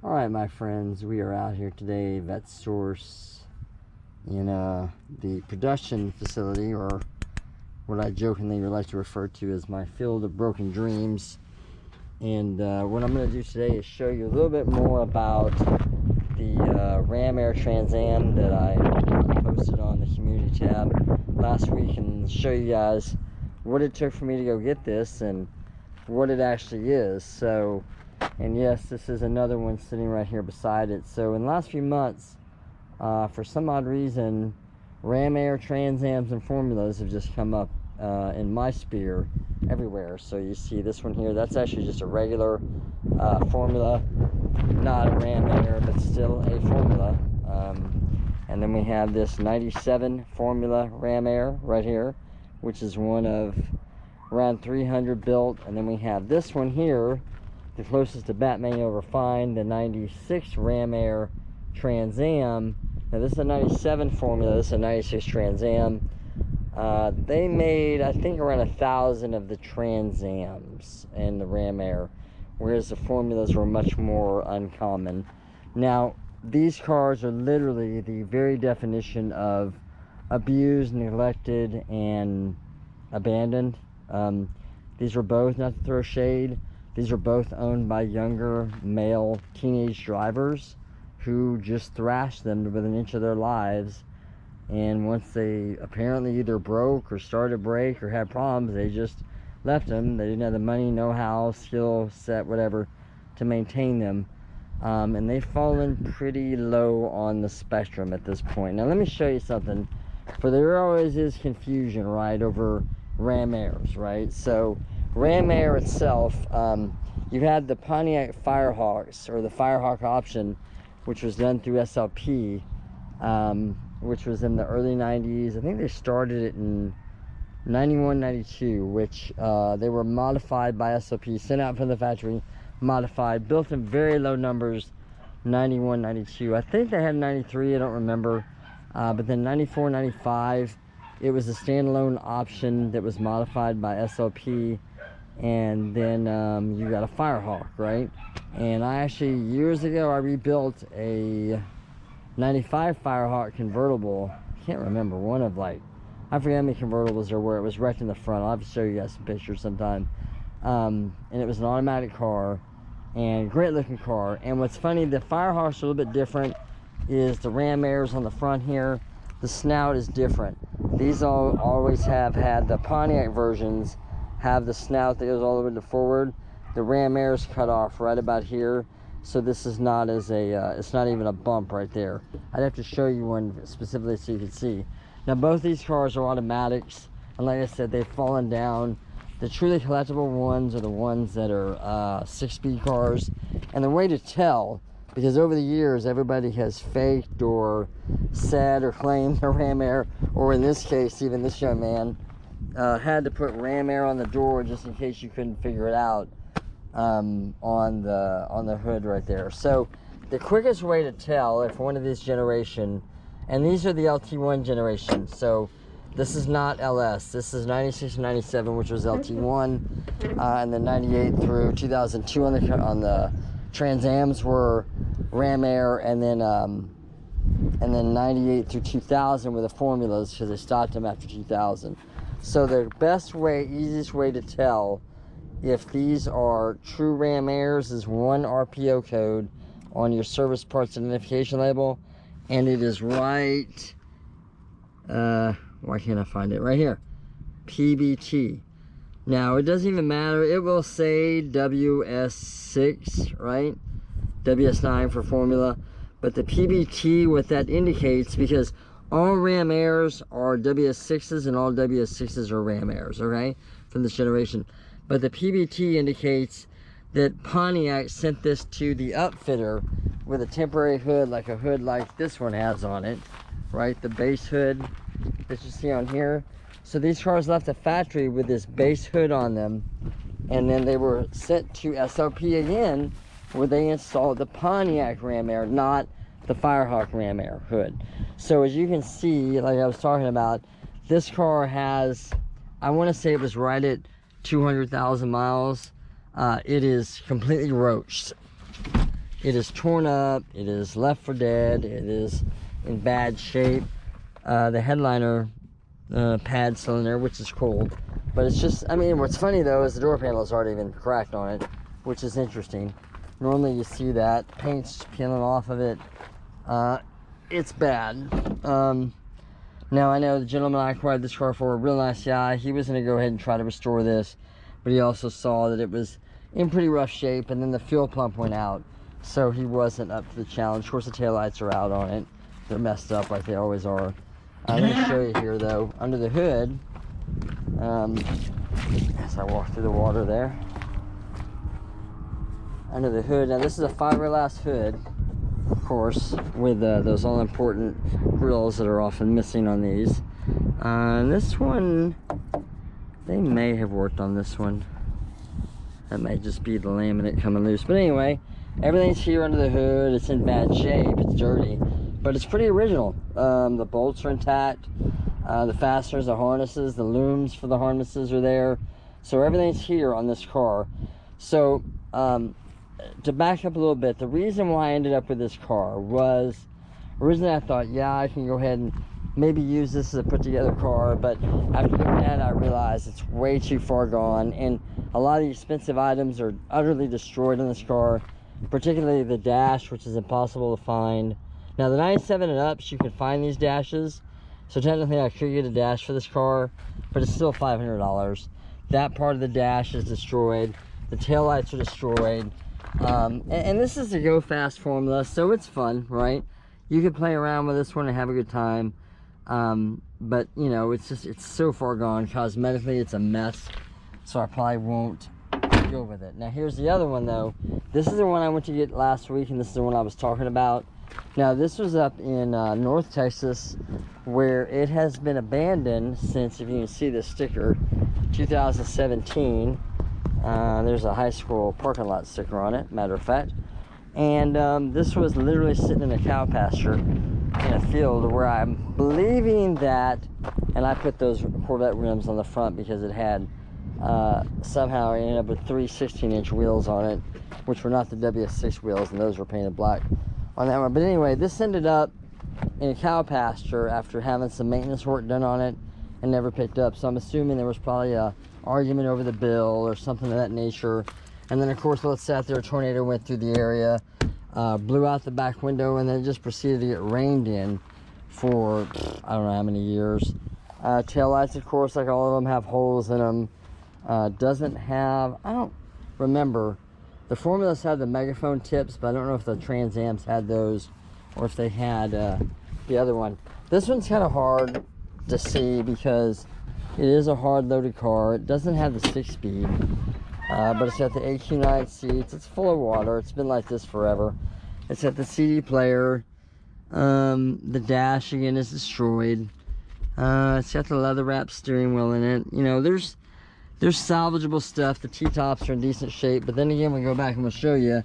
All right, my friends, we are out here today, VetteSource, in the production facility, or what I jokingly like to refer to as my field of broken dreams. And what I'm going to do today is show you a little bit more about the Ram Air Trans Am that I posted on the community tab last week, and show you guys what it took for me to go get this and what it actually is. So, and yes, this is another one sitting right here beside it. So in the last few months, for some odd reason, Ram Air Trans Ams and formulas have just come up in my sphere everywhere. So you see this one here, that's actually just a regular formula, not a Ram Air, but still a formula. And then we have this 97 formula Ram Air right here, which is one of around 300 built. And then we have this one here, the closest to Batman you'll ever find, the 96 Ram Air Trans Am. Now this is a 97 formula, this is a 96 Trans Am. They made, I think, around 1,000 of the Trans Ams and the Ram Air, whereas the formulas were much more uncommon. Now, these cars are literally the very definition of abused, neglected, and abandoned. These were both, not to throw shade, these are both owned by younger male teenage drivers who just thrashed them within an inch of their lives. And once they apparently either broke or started to break or had problems, they just left them. They didn't have the money, know-how, skill set, whatever, to maintain them. And they've fallen pretty low on the spectrum at this point. Now let me show you something. For there always is confusion, right, over Ram Airs, right? So Ram Air itself, you had the Pontiac Firehawks, or the Firehawk option, which was done through SLP, which was in the early 90s. I think they started it in 91, 92, which they were modified by SLP, sent out from the factory, modified, built in very low numbers, 91, 92. I think they had 93, I don't remember. But then 94, 95, it was a standalone option that was modified by SLP. And then you got a Firehawk, right? And I actually, years ago, I rebuilt a 95 Firehawk convertible. I can't remember, one of like, I forget how many convertibles there were. It was wrecked in the front. I'll have to show you guys some pictures sometime. And it was an automatic car, and great looking car. And what's funny, the Firehawks are a little bit different, is the Ram Airs on the front here, the snout is different. These always have had, the Pontiac versions have the snout that goes all the way to forward. The Ram Air's cut off right about here, so this is not as a it's not even a bump right there. I'd have to show you one specifically so you can see. Now both these cars are automatics, and like I said, they've fallen down. The truly collectible ones are the ones that are 6-speed cars. And the way to tell, because over the years everybody has faked or said or claimed a Ram Air, or in this case even this young man had to put Ram Air on the door just in case you couldn't figure it out, on the hood right there. So the quickest way to tell if one of these generation, and these are the LT1 generation, so this is not LS, this is 96 and 97, which was LT1, and then 98 through 2002 on the Trans Ams were Ram Air, and then 98 through 2000 were the formulas, because they stopped them after 2000. So the best way, easiest way to tell if these are true Ram Airs is one RPO code on your service parts identification label, and it is right, why can't I find it? Right here, PBT. Now it doesn't even matter, it will say WS6, right? WS9 for formula, but the PBT, what that indicates, because all Ram Airs are WS6s and all WS6s are Ram Airs, okay, from this generation. But the PBT indicates that Pontiac sent this to the upfitter with a temporary hood, like a hood like this one has on it, right? The base hood that you see on here. So these cars left the factory with this base hood on them, and then they were sent to SLP again, where they installed the Pontiac Ram Air, not the Firehawk Ram Air hood. So as you can see, like I was talking about, this car has, I want to say it was right at 200,000 miles. It is completely roached. It is torn up, it is left for dead, it is in bad shape. The headliner pad's still in there, which is cool. But it's just, I mean, what's funny though is the door panel's already been cracked on it, which is interesting. Normally you see that, paint's peeling off of it. It's bad. Now I know the gentleman I acquired this car for, a real nice guy, he was gonna go ahead and try to restore this, but he also saw that it was in pretty rough shape, and then the fuel pump went out, so he wasn't up to the challenge. Of course the taillights are out on it. They're messed up like they always are. Let me show you here though, under the hood, as I walk through the water there. Under the hood, now this is a fiberglass hood, of course, with those all-important grills that are often missing on these. This one, they may have worked on this one. That may just be the laminate coming loose. But anyway, everything's here under the hood. It's in bad shape. It's dirty, but it's pretty original. The bolts are intact. The fasteners, the harnesses, the looms for the harnesses are there. So everything's here on this car. So to back up a little bit, the reason why I ended up with this car was, originally I thought, yeah, I can go ahead and maybe use this as a put together car, but after looking at it, I realized it's way too far gone, and a lot of the expensive items are utterly destroyed in this car, particularly the dash, which is impossible to find. Now the 97 and ups, you can find these dashes, so technically I could get a dash for this car, but it's still $500. That part of the dash is destroyed, the taillights are destroyed, and this is the go fast formula, so it's fun, right? You can play around with this one and have a good time. But you know, it's so far gone. Cosmetically, it's a mess, so I probably won't deal with it. Now here's the other one though. This is the one I went to get last week, and this is the one I was talking about. Now this was up in North Texas, where it has been abandoned since, if you can see the sticker, 2017. There's a high school parking lot sticker on it, matter of fact. And this was literally sitting in a cow pasture in a field where I'm believing that, and I put those Corvette rims on the front because it had somehow I ended up with 3 16-inch wheels on it, which were not the WS6 wheels, and those were painted black on that one. But anyway, this ended up in a cow pasture after having some maintenance work done on it and never picked up. So I'm assuming there was probably a argument over the bill or something of that nature. And then of course, while it sat there, a tornado went through the area, blew out the back window, and then just proceeded to get rained in for I don't know how many years. Taillights, of course, like all of them, have holes in them. Doesn't have, I don't remember, the Formulas had the megaphone tips, but I don't know if the Trans Ams had those or if they had the other one. This one's kind of hard to see because it is a hard loaded car. It doesn't have the 6-speed. But it's got the AQ9 seats. It's full of water. It's been like this forever. It's got the CD player. The dash again is destroyed. It's got the leather wrapped steering wheel in it. You know, there's salvageable stuff. The T-tops are in decent shape. But then again, we go back and we'll show you.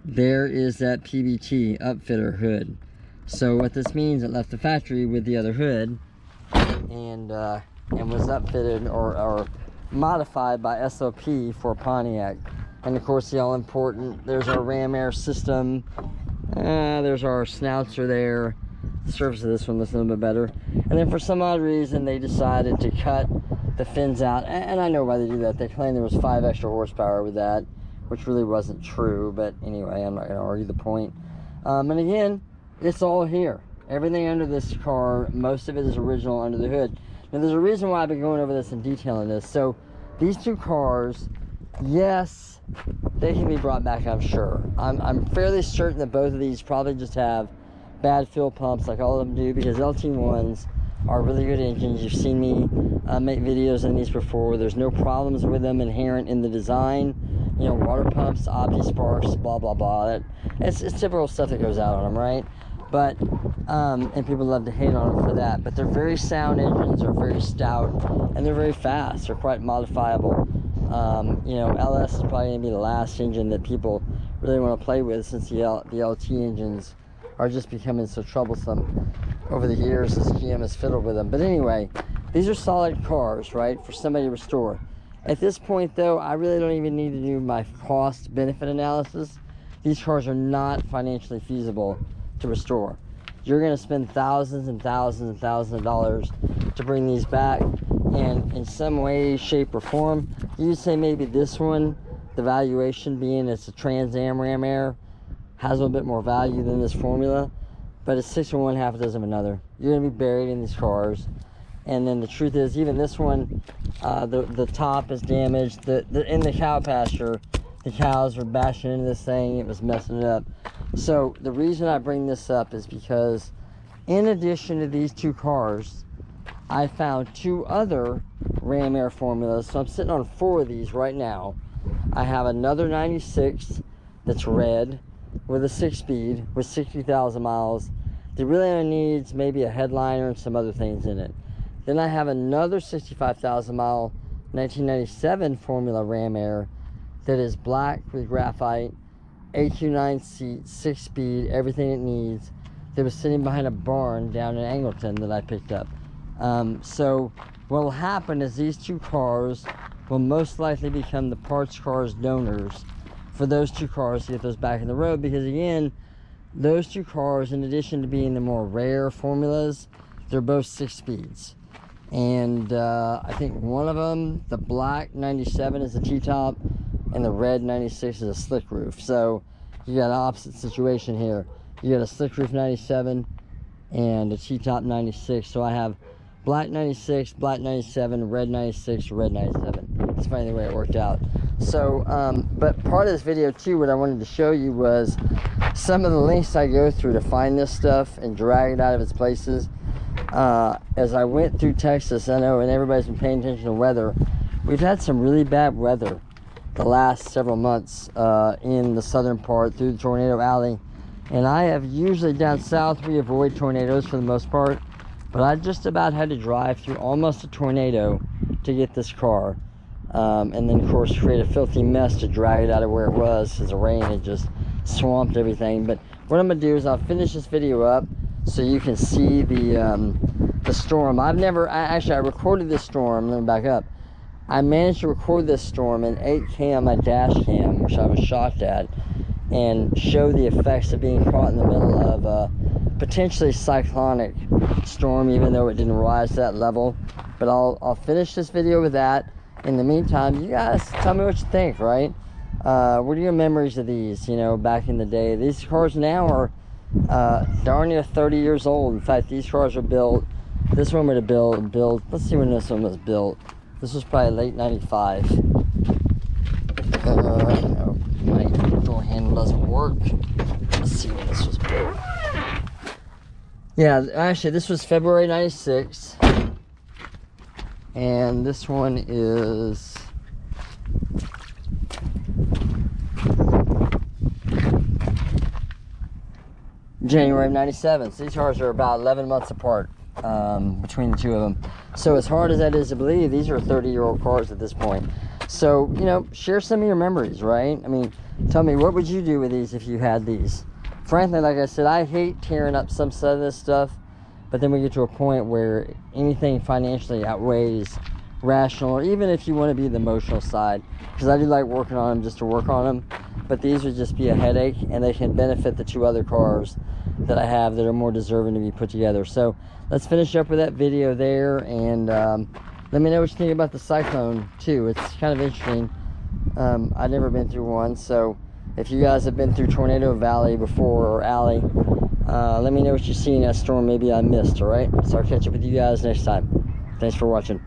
There is that PBT upfitter hood. So what this means, it left the factory with the other hood and was upfitted or modified by SOP for Pontiac. And of course, the all-important, there's our ram air system, there's our snouts are there. The surface of this one looks a little bit better. And then for some odd reason, they decided to cut the fins out, and I know why they do that. They claim there was 5 extra horsepower with that, which really wasn't true, but anyway, I'm not going to argue the point. And again, it's all here. Everything under this car, most of it is original under the hood. Now, there's a reason why I've been going over this and detailing this. So, these two cars, yes, they can be brought back, I'm sure. I'm fairly certain that both of these probably just have bad fuel pumps like all of them do, because LT1s are really good engines. You've seen me make videos on these before. There's no problems with them inherent in the design. You know, water pumps, OptiSparks, blah, blah, blah. It's typical stuff that goes out on them, right? But, and people love to hate on them for that, but they're very sound engines, they're very stout, and they're very fast, they're quite modifiable. You know, LS is probably going to be the last engine that people really want to play with, since the LT engines are just becoming so troublesome over the years as GM has fiddled with them. But anyway, these are solid cars, right, for somebody to restore. At this point, though, I really don't even need to do my cost-benefit analysis. these cars are not financially feasible to restore. You're going to spend thousands and thousands and thousands of dollars to bring these back, and in some way, shape, or form, you'd say maybe this one, the valuation being it's a Trans Am Ram Air, has a little bit more value than this formula, but it's 6 of one, half a dozen of another. You're going to be buried in these cars. And then the truth is, even this one, the top is damaged. In the cow pasture, the cows were bashing into this thing. It was messing it up. So the reason I bring this up is because in addition to these 2 cars, I found 2 other Ram Air formulas. So I'm sitting on 4 of these right now. I have another 96 that's red with a 6-speed with 60,000 miles. That really only needs maybe a headliner and some other things in it. Then I have another 65,000 mile 1997 Formula Ram Air that is black with graphite, AQ9 seat, 6-speed, everything it needs, that was sitting behind a barn down in Angleton that I picked up. So what will happen is these 2 cars will most likely become the parts cars donors for those 2 cars to get those back in the road, because again, those 2 cars, in addition to being the more rare formulas, they're both 6 speeds. And I think one of them, the black 97 is a T-top, and the red 96 is a slick roof. So you got an opposite situation here. You got a slick roof 97 and a T-top 96. So I have black 96, black 97, red 96, red 97. It's funny the way it worked out. So, but part of this video too, what I wanted to show you was some of the lengths I go through to find this stuff and drag it out of its places. As I went through Texas, I know, and everybody's been paying attention to weather, we've had some really bad weather the last several months in the southern part through the Tornado Alley. And I have usually down south, we avoid tornadoes for the most part, but I just about had to drive through almost a tornado to get this car. And then of course create a filthy mess to drag it out of where it was, because the rain had just swamped everything. But what I'm gonna do is I'll finish this video up so you can see the storm. I recorded this storm. Let me back up. I managed to record this storm in 8K on my dash cam, which I was shocked at, and show the effects of being caught in the middle of a potentially cyclonic storm, even though it didn't rise to that level. But I'll finish this video with that. In the meantime, you guys tell me what you think, right? What are your memories of these, you know, back in the day? These cars now are darn near 30 years old. In fact, these cars were built, this one would have built, let's see when this one was built. This was probably late 95. No, my door handle doesn't work. Let's see when this was built. Yeah, actually, this was February 96. And this one is January of 97. So these cars are about 11 months apart between the 2 of them. So as hard as that is to believe, these are 30-year-old cars at this point. So, you know, share some of your memories, right? I mean, tell me, what would you do with these if you had these? Frankly, like I said, I hate tearing up some of this stuff, but then we get to a point where anything financially outweighs rational, or even if you want to be the emotional side, because I do like working on them just to work on them, but these would just be a headache, and they can benefit the 2 other cars that I have that are more deserving to be put together. So let's finish up with that video there, and let me know what you think about the Cyclone too. It's kind of interesting. I've never been through one, so if you guys have been through Tornado Valley before, or Alley, let me know what you see in that storm maybe I missed. All right, so I'll catch up with you guys next time. Thanks for watching.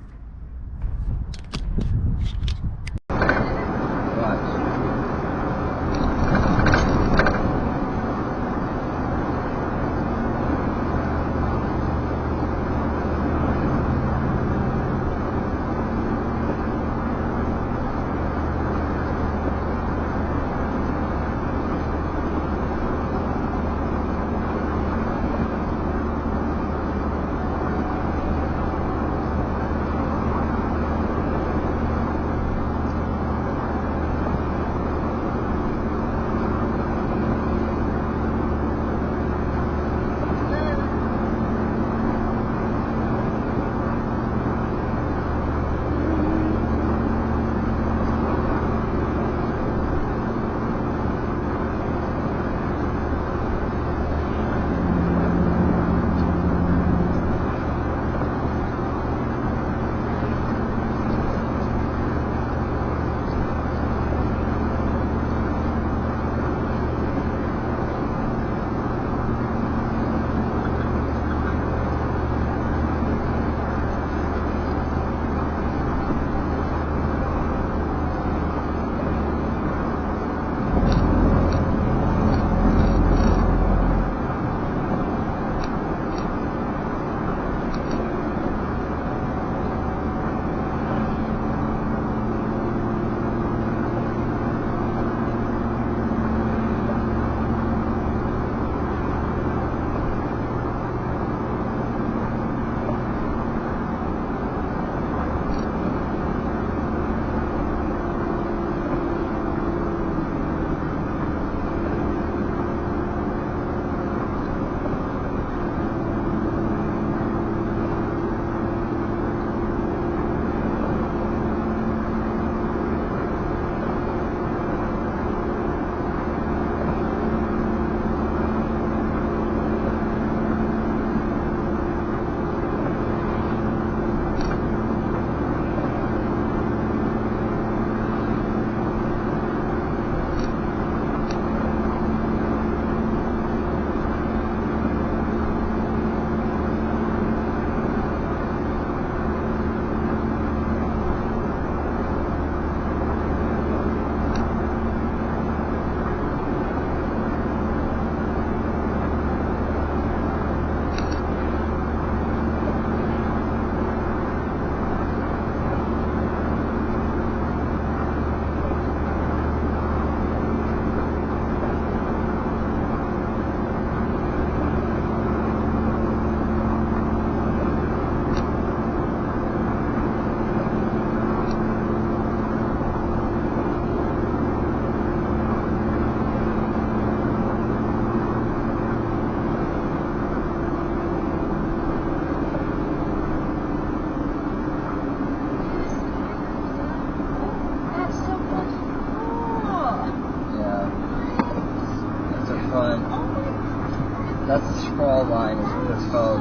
That's a scroll line, is what it's called.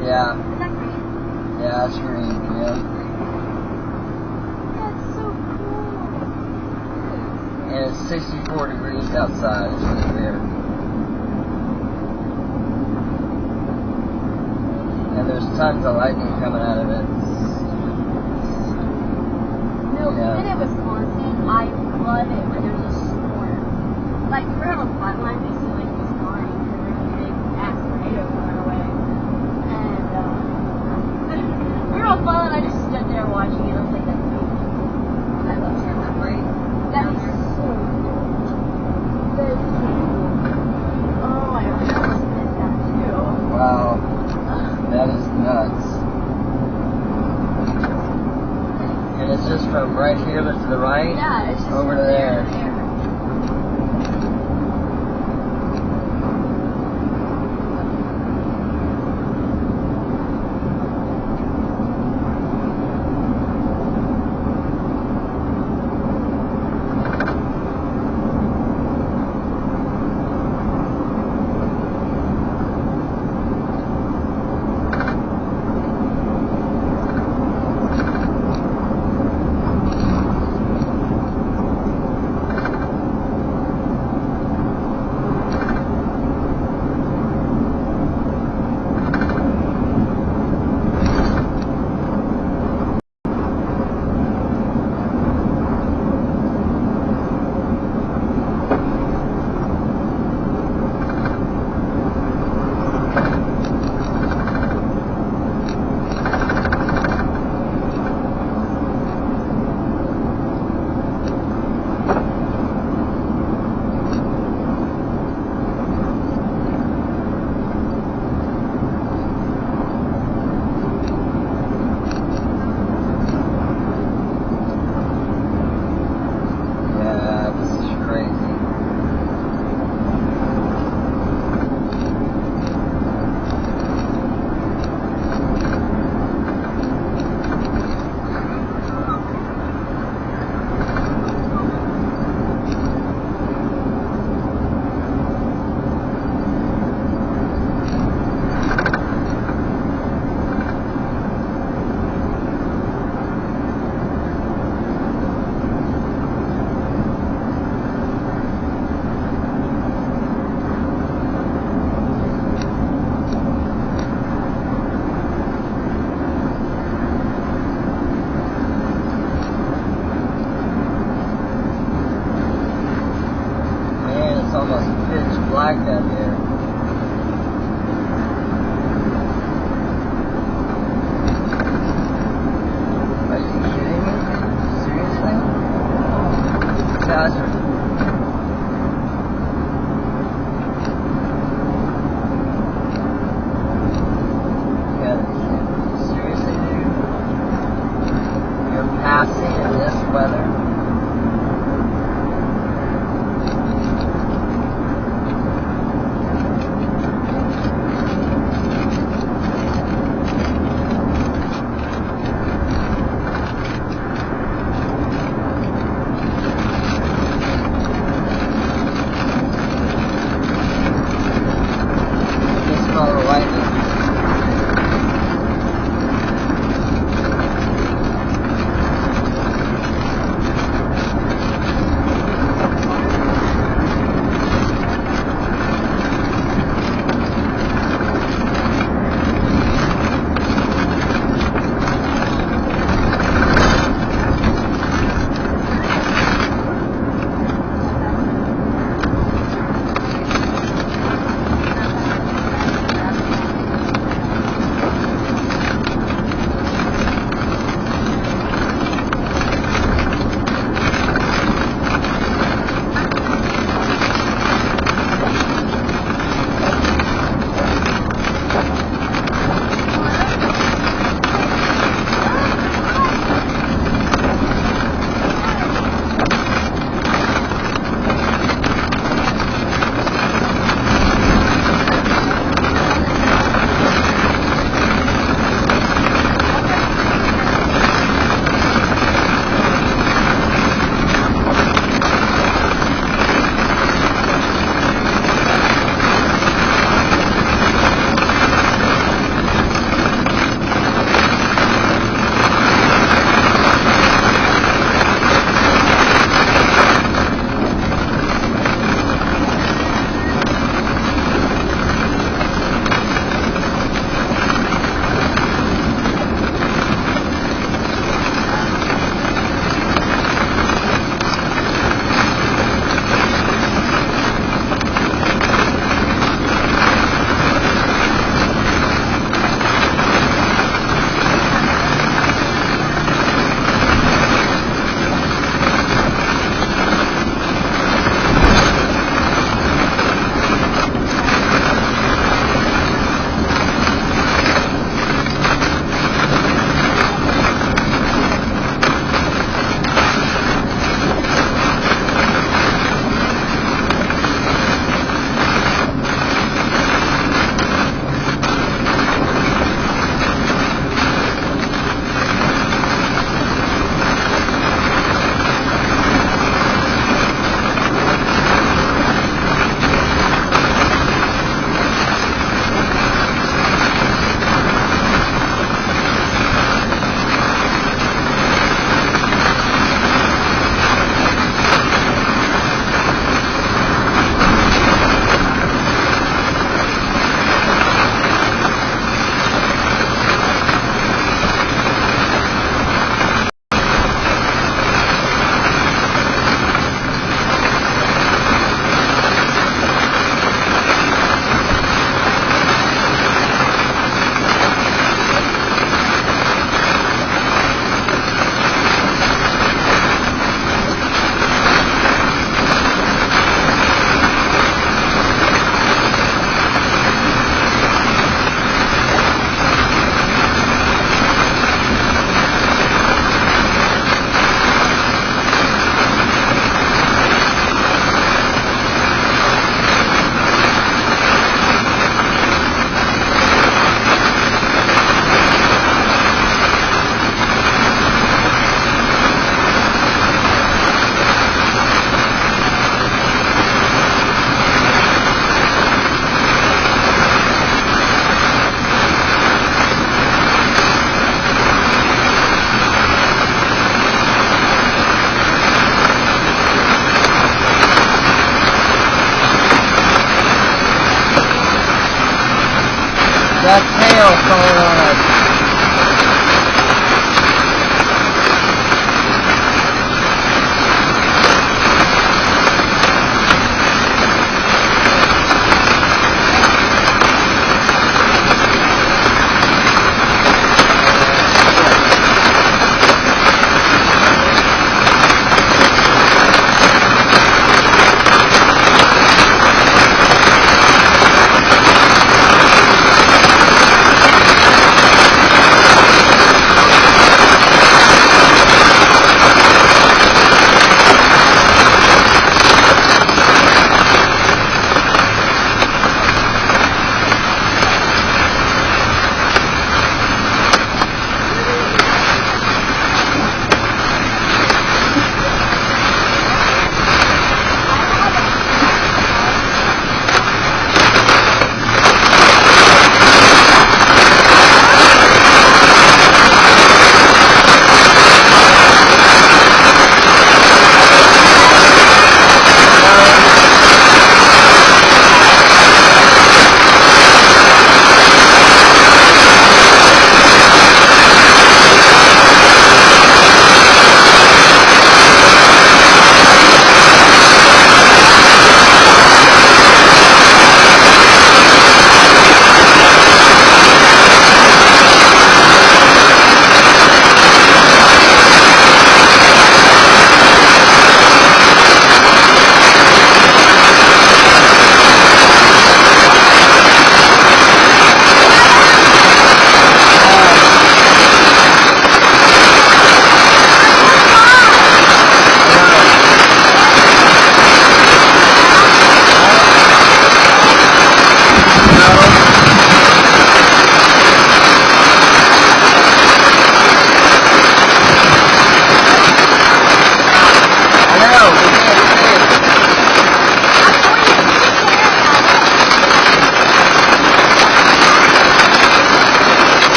Yeah. Is that green? Yeah, that's green, yeah. That's so cool. And it's 64 degrees outside. It's really weird. And there's tons of lightning coming out of it. No, even in Wisconsin, I love it when there's a storm. Like, we're on a flatline, we see like this line, and there's a big ass tornado coming away. And we were on fun, I just stood there watching it. I was like, that's amazing. I love it. That's great. That is so cool. That is so cool. Oh my gosh, I just missed that too. Wow. That is nuts. And it's just from right here to the right, Yeah, it's just over to there. It's almost pitch black out here. Are you kidding me? Seriously? Pasture. Seriously, dude? You're passing in this weather? That's hail falling on us.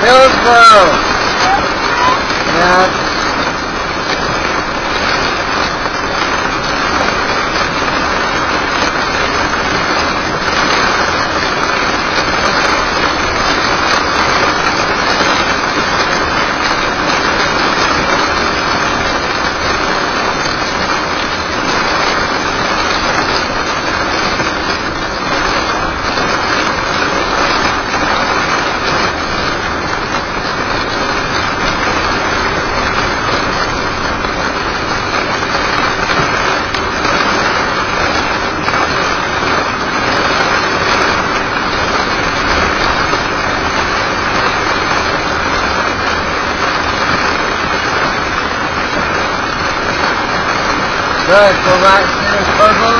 Hillsboro. Yeah. Good, so right, see this purple?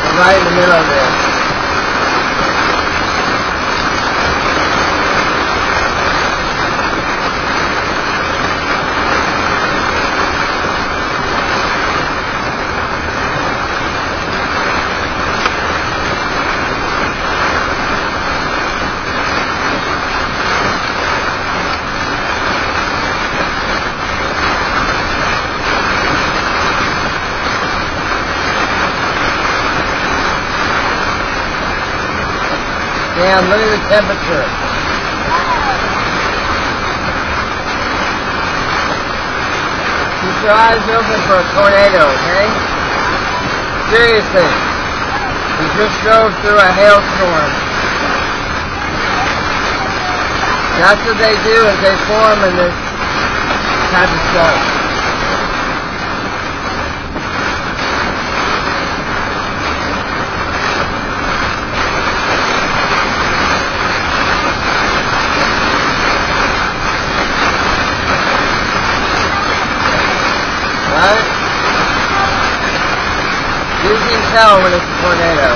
We're right in the middle of this. Damn, look at the temperature. Keep your eyes open for a tornado, okay? Seriously. We just drove through a hailstorm. That's what they do, is they form in this type of stuff. Right? You can tell when it's a tornado.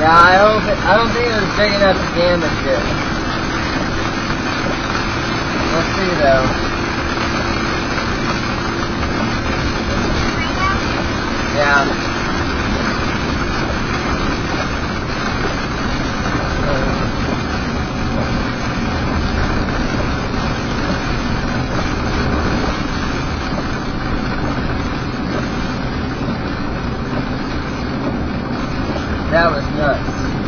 Yeah, I don't think it was big enough to damage it. Let's see though. Yeah. That was nuts.